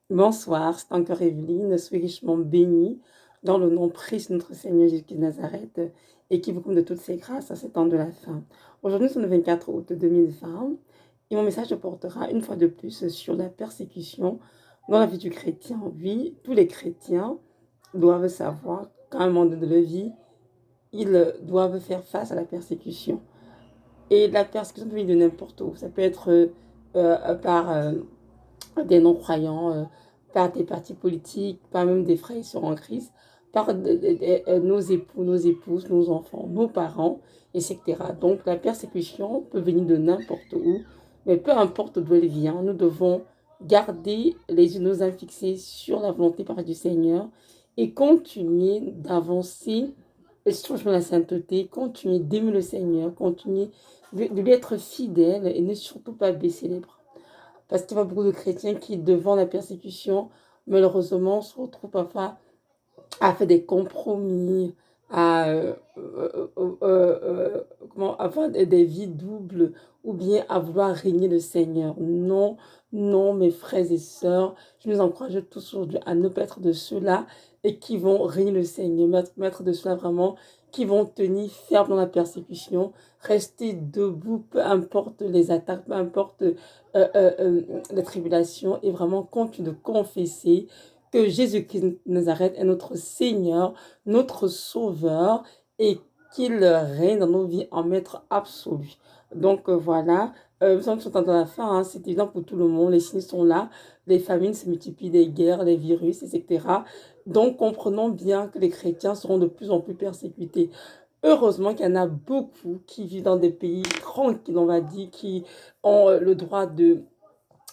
Bonsoir, c'est encore Evelyne. Soyez richement bénie dans le nom précieux de notre Seigneur Jésus de Nazareth et qui vous comble de toutes ses grâces à ces temps de la fin. Aujourd'hui, nous sommes le 24 août 2020 et mon message portera une fois de plus sur la persécution dans la vie du chrétien. Oui, tous les chrétiens doivent savoir qu'à un moment de leur vie, ils doivent faire face à la persécution. Et la persécution peut venir de n'importe où. Ça peut être par des non-croyants, par des partis politiques, par même des frères et sœurs en Christ, par nos époux, nos épouses, nos enfants, nos parents, etc. Donc la persécution peut venir de n'importe où, mais peu importe d'où elle vient, nous devons garder les yeux nos âmes fixés sur la volonté par du Seigneur et continuer d'avancer sur le chemin de la sainteté, continuer d'aimer le Seigneur, continuer de lui être fidèle et ne surtout pas baisser les bras. Parce qu'il y a beaucoup de chrétiens qui, devant la persécution, malheureusement, se retrouvent parfois à faire des compromis, à avoir des vies doubles, ou bien à vouloir régner le Seigneur. Non, non, mes frères et sœurs, je nous encourage tous aujourd'hui à ne pas être de ceux-là et qui vont régner le Seigneur, mettre de ceux-là vraiment qui vont tenir ferme dans la persécution, rester debout, peu importe les attaques, peu importe les tribulations, et vraiment continuer de confesser que Jésus-Christ de Nazareth est notre Seigneur, notre Sauveur, et qu'il règne dans nos vies en maître absolu. Donc voilà, nous sommes dans la fin, hein, c'est évident pour tout le monde, les signes sont là, les famines se multiplient, les guerres, les virus, etc. Donc comprenons bien que les chrétiens seront de plus en plus persécutés. Heureusement qu'il y en a beaucoup qui vivent dans des pays tranquilles, on va dire, qui ont le droit de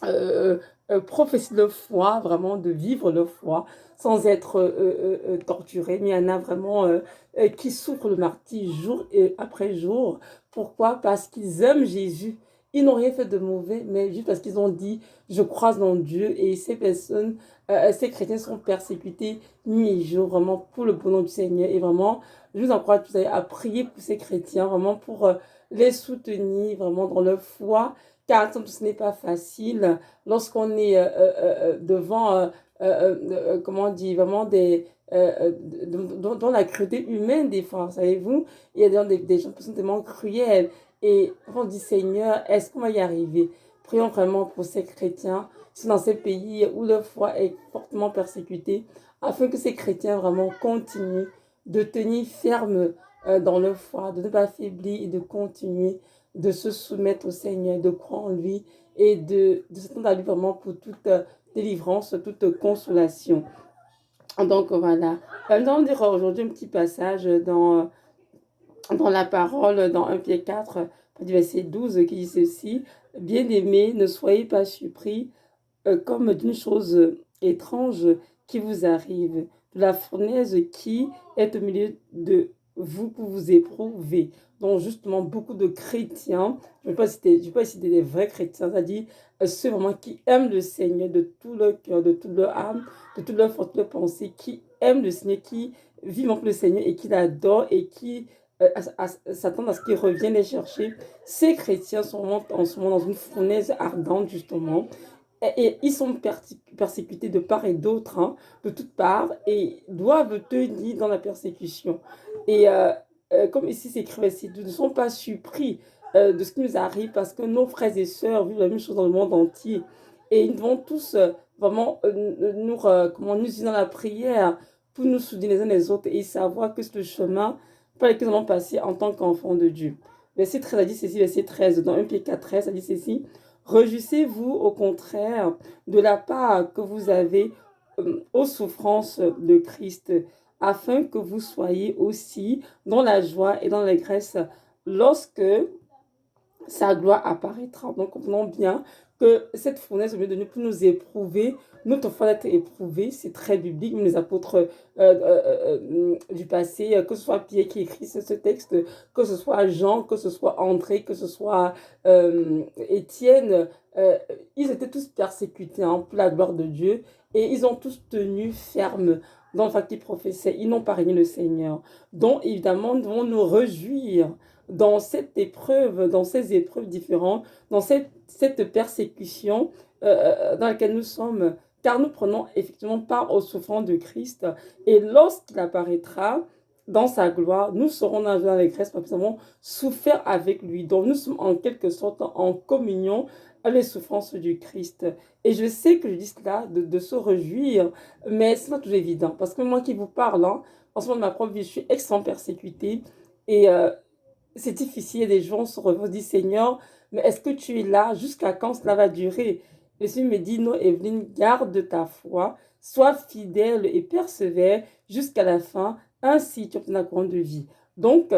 euh, professer leur foi, vraiment de vivre leur foi sans être torturés. Mais il y en a vraiment qui souffrent le martyre jour après jour. Pourquoi? Parce qu'ils aiment Jésus. Ils n'ont rien fait de mauvais, mais juste parce qu'ils ont dit, je crois en Dieu. Et ces personnes, ces chrétiens sont persécutés nuit et jour, vraiment pour le bonheur du Seigneur. Et vraiment, je vous encourage tous à prier pour ces chrétiens, vraiment pour les soutenir, vraiment dans leur foi, car ce n'est pas facile lorsqu'on est devant, comment on dit, vraiment dans la cruauté humaine des fois, savez-vous, il y a des gens qui sont tellement cruels et on dit Seigneur, est-ce qu'on va y arriver? Prions vraiment pour ces chrétiens qui sont dans ces pays où leur foi est fortement persécutée, afin que ces chrétiens vraiment continuent de tenir ferme dans leur foi, de ne pas faiblir et de continuer de se soumettre au Seigneur, de croire en lui et de s'attendre à lui vraiment pour toute délivrance, toute consolation. Donc voilà. Nous allons dire aujourd'hui un petit passage dans la parole, dans 1 Pierre 4, du verset 12, qui dit ceci: Bien-aimés, ne soyez pas surpris comme d'une chose étrange qui vous arrive, de la fournaise qui est au milieu de vous pour vous éprouver. Donc justement, beaucoup de chrétiens, je ne vais pas citer des vrais chrétiens, c'est-à-dire ceux vraiment qui aiment le Seigneur de tout leur cœur, de toute leur âme, de toute leur force, de leur pensée, qui aiment le Seigneur, qui vivent pour le Seigneur et qui l'adorent et qui s'attendent à ce qu'il revienne les chercher. Ces chrétiens sont en ce moment dans une fournaise ardente, justement, et ils sont persécutés de part et d'autre, hein, de toutes parts, et doivent tenir dans la persécution. Et comme ici c'est écrit, nous ne sont pas surpris de ce qui nous arrive parce que nos frères et sœurs vivent la même chose dans le monde entier. Et ils vont tous vraiment comment, nous user dans la prière pour nous soutenir les uns les autres et savoir que c'est le chemin par lequel nous allons passer en tant qu'enfants de Dieu. Verset 13 a dit ceci, verset 13, dans 1 Pierre 4, 13 a dit ceci: Réjouissez-vous au contraire de la part que vous avez aux souffrances de Christ, afin que vous soyez aussi dans la joie et dans l'allégresse lorsque sa gloire apparaîtra. Donc, comprenons bien que cette fournaise, au lieu de nous, pour nous éprouver, notre foi d'être éprouvée, c'est très biblique. Même les apôtres du passé, que ce soit Pierre qui écrit ce texte, que ce soit Jean, que ce soit André, que ce soit Étienne, ils étaient tous persécutés, hein, pour la gloire de Dieu, et ils ont tous tenu ferme dans le fait qu'ils professaient. Ils n'ont pas régné le Seigneur. Donc, évidemment, nous devons nous réjouir dans cette épreuve, dans ces épreuves différentes, dans cette persécution dans laquelle nous sommes, car nous prenons effectivement part aux souffrances de Christ. Et lorsqu'il apparaîtra dans sa gloire, nous serons dans l'allégresse parce que nous avons souffert avec lui. Donc nous sommes en quelque sorte en communion avec les souffrances du Christ. Et je sais que je dis cela de se réjouir, mais ce n'est pas toujours évident. Parce que moi qui vous parle, hein, en ce moment de ma propre vie, je suis extrêmement persécutée. Et c'est difficile. Des gens se reposent, disent Seigneur, mais est-ce que tu es là? Jusqu'à quand cela va durer? Le Seigneur me dit non, Evelyne, garde ta foi, sois fidèle et persévère jusqu'à la fin. Ainsi, tu obtiendras la couronne de vie. Donc,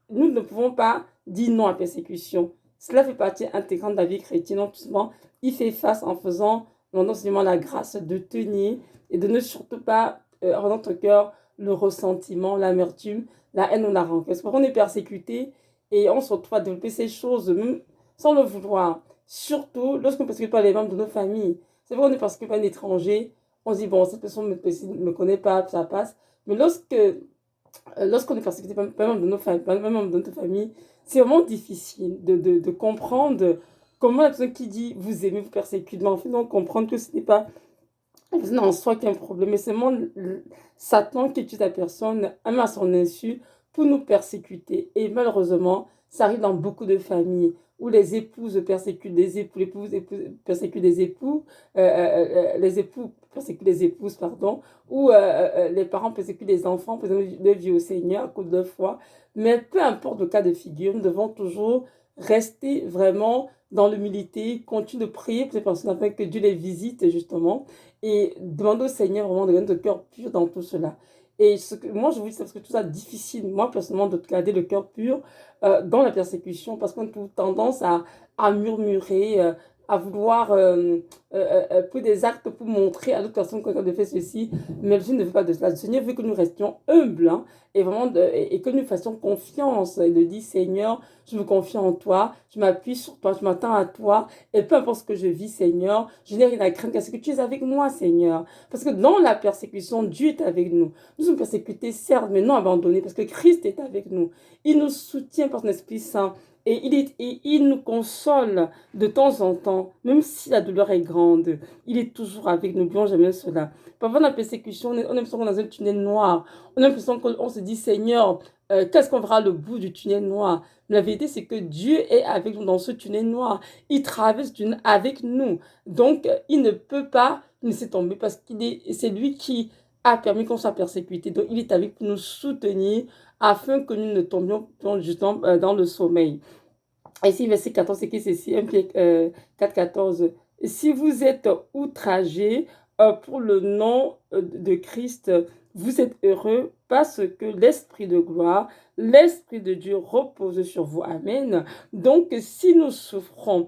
nous ne pouvons pas dire non à la persécution. Cela fait partie intégrante de la vie chrétienne. Donc, tout simplement, il fait face en faisant, en seulement la grâce de tenir et de ne surtout pas avoir dans notre cœur le ressentiment, l'amertume, la haine ou la rancœur. Parce qu'on est persécuté et on se retrouve à développer ces choses même sans le vouloir. Surtout lorsqu'on ne persécute pas les membres de nos familles. C'est vrai qu'on est persécuté par un étranger. On se dit, bon, cette personne ne me connaît pas, ça passe. Mais lorsqu'on est persécuté par un membre de nos familles, par un membre de notre famille, c'est vraiment difficile de comprendre comment la personne qui dit vous aimez vous persécute. Mais en fait, on comprend que ce n'est pas la personne en soi qui a un problème, mais c'est vraiment Satan qui tue la personne, même à son insu, pour nous persécuter. Et malheureusement, ça arrive dans beaucoup de familles où les épouses persécutent des époux, persécutent des époux, les époux persécutent les épouses, pardon, ou les parents persécutent les enfants, pour exemple, de vie au Seigneur à cause de leur foi. Mais peu importe le cas de figure, nous devons toujours rester vraiment dans l'humilité, continuer de prier pour ces personnes afin que Dieu les visite justement et demander au Seigneur vraiment de donner le cœur pur dans tout cela. Et moi, je vous dis ça parce que tout ça est difficile, moi, personnellement, de garder le cœur pur dans la persécution, parce qu'on a tout tendance à murmurer, à vouloir peu des actes pour montrer à l'autre personne qu'on a fait ceci, mais le Seigneur ne veut pas de cela. Le Seigneur veut que nous restions humbles, hein, et vraiment et que nous fassions confiance. Il nous dit, Seigneur, je me confie en toi, je m'appuie sur toi, je m'attends à toi, et peu importe ce que je vis, Seigneur, je n'ai rien à craindre, parce que tu es avec moi, Seigneur. Parce que dans la persécution, Dieu est avec nous. Nous sommes persécutés, certes, mais non abandonnés, parce que Christ est avec nous. Il nous soutient par son Esprit Saint. Et il nous console de temps en temps, même si la douleur est grande. Il est toujours avec nous, n'oublions jamais cela. Parfois, dans la persécution, on a l'impression qu'on est dans un tunnel noir. On a l'impression qu'on se dit, Seigneur, qu'est-ce qu'on verra le bout du tunnel noir? Mais la vérité, c'est que Dieu est avec nous dans ce tunnel noir. Il traverse le tunnel avec nous. Donc, il ne peut pas nous laisser tomber parce c'est lui qui a permis qu'on soit persécuté. Donc, il est avec pour nous soutenir afin que nous ne tombions justement dans le sommeil. Ici, verset 14, c'est qui c'est ici, 1 Pierre 4, 14. Si vous êtes outragés pour le nom de Christ, vous êtes heureux parce que l'Esprit de gloire, l'Esprit de Dieu repose sur vous. Amen. Donc, si nous souffrons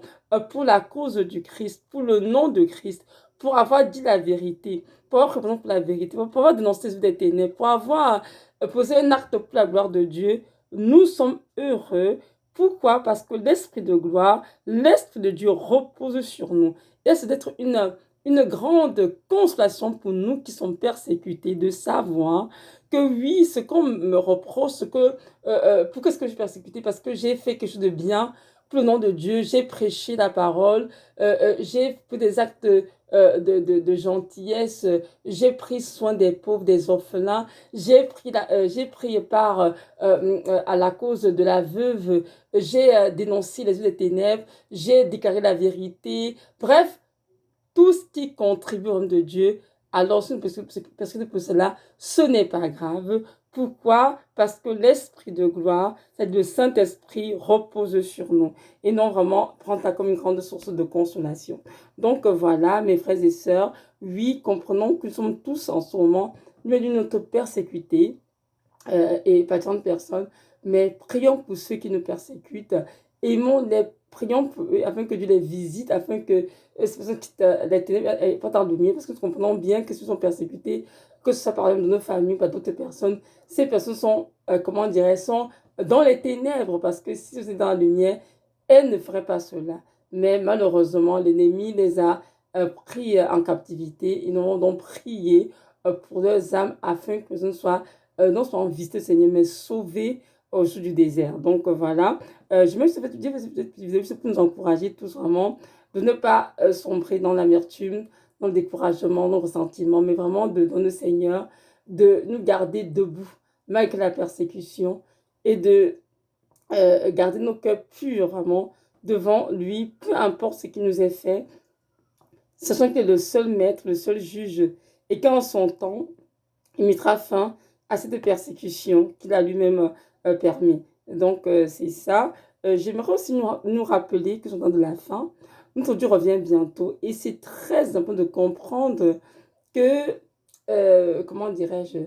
pour la cause du Christ, pour le nom de Christ, pour avoir dit la vérité, pour avoir représenté pour la vérité, pour avoir dénoncé des ténèbres, pour avoir posé un acte pour la gloire de Dieu, nous sommes heureux. Pourquoi? Parce que l'Esprit de gloire, l'Esprit de Dieu repose sur nous. Et c'est d'être une grande consolation pour nous qui sommes persécutés de savoir que oui, ce qu'on me reproche, pourquoi est-ce que je suis persécuté? Parce que j'ai fait quelque chose de bien pour le nom de Dieu, j'ai prêché la parole, j'ai fait des actes de gentillesse, j'ai pris soin des pauvres, des orphelins, j'ai pris part à la cause de la veuve, j'ai dénoncé les yeux des ténèbres, j'ai déclaré la vérité. Bref, tout ce qui contribue au royaume de Dieu, alors parce que pour cela, ce n'est pas grave. Pourquoi? Parce que l'Esprit de gloire, c'est le Saint-Esprit repose sur nous et non vraiment prendre ça comme une grande source de consolation. Donc voilà, mes frères et sœurs, oui, comprenons que nous sommes tous en ce moment mais d'une autre persécutés et pas tant de personnes, mais prions pour ceux qui nous persécutent, aimons-les, prions pour eux, afin que Dieu les visite, afin que ces personnes quittent les ténèbres et pas en lumière, parce que nous comprenons bien que ceux qui sont persécutés, que ce soit par exemple de nos familles, par d'autres personnes, ces personnes sont, comment dirais sont dans les ténèbres, parce que si vous êtes dans la lumière, elles ne feraient pas cela. Mais malheureusement, l'ennemi les a pris en captivité, ils nous ont donc prié pour leurs âmes, afin que ce ne soit non seulement visiter le Seigneur, mais sauver au jour du désert. Donc voilà, je me suis dit, c'est pour nous encourager tous vraiment de ne pas sombrer dans l'amertume, dans le découragement, dans le ressentiment, mais vraiment de demander au Seigneur de nous garder debout malgré la persécution et de garder nos cœurs purs vraiment devant lui, peu importe ce qui nous est fait, sachant que le seul maître, le seul juge, et qu'en son temps, il mettra fin à cette persécution qu'il a lui-même permis. Donc, c'est ça. J'aimerais aussi nous rappeler que nous sommes dans de la fin. Notre Dieu revient bientôt et c'est très important de comprendre que, comment dirais-je,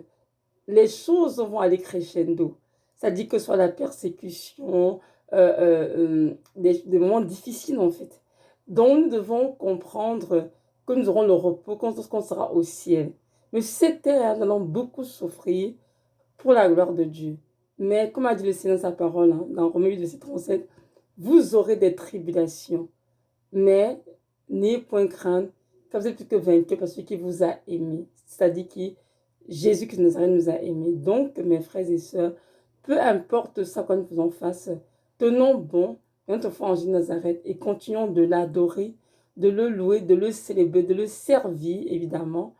les choses vont aller crescendo. C'est-à-dire que ce soit la persécution, des moments difficiles en fait. Donc nous devons comprendre que nous aurons le repos quand on sera au ciel. Mais sur cette terre, nous allons beaucoup souffrir pour la gloire de Dieu. Mais comme a dit le Seigneur dans sa parole, hein, dans Romains 8, verset 37, vous aurez des tribulations. Mais n'ayez point crainte, car vous êtes plus que vainqueurs parce qu'il vous a aimés. C'est-à-dire que Jésus-Christ de Nazareth nous a aimés. Donc, mes frères et sœurs, peu importe ça quoi nous faisons face, tenons bon notre foi en Jésus de Nazareth et continuons de l'adorer, de le louer, de le célébrer, de le servir, évidemment,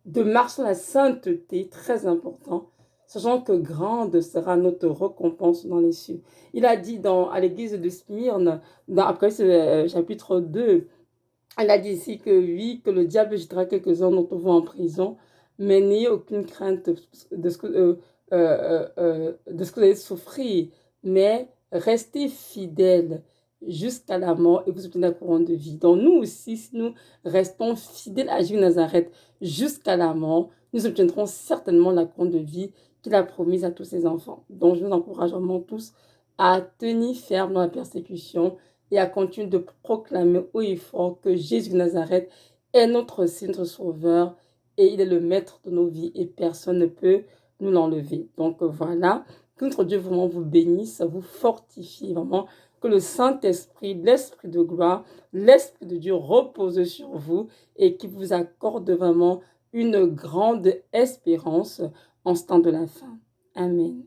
de marcher dans la sainteté, très important, sachant que grande sera notre récompense dans les cieux. Il a dit à l'église de Smyrne, dans Apocalypse chapitre 2, elle a dit ici que oui, que le diable jettera quelques-uns d'entre vous en prison, mais n'ayez aucune crainte de ce que vous allez souffrir, mais restez fidèles jusqu'à la mort et vous obtenez la couronne de vie. Donc nous aussi, si nous restons fidèles à Jésus de Nazareth jusqu'à la mort, nous obtiendrons certainement la couronne de vie qu'il a promise à tous ses enfants. Donc je vous encourage vraiment tous à tenir ferme dans la persécution et à continuer de proclamer haut et fort que Jésus de Nazareth est notre Sauveur et il est le maître de nos vies et personne ne peut nous l'enlever. Donc voilà, que notre Dieu vraiment vous bénisse, vous fortifie vraiment, que le Saint-Esprit, l'Esprit de gloire, l'Esprit de Dieu repose sur vous et qu'il vous accorde vraiment une grande espérance en ce temps de la fin. Amen.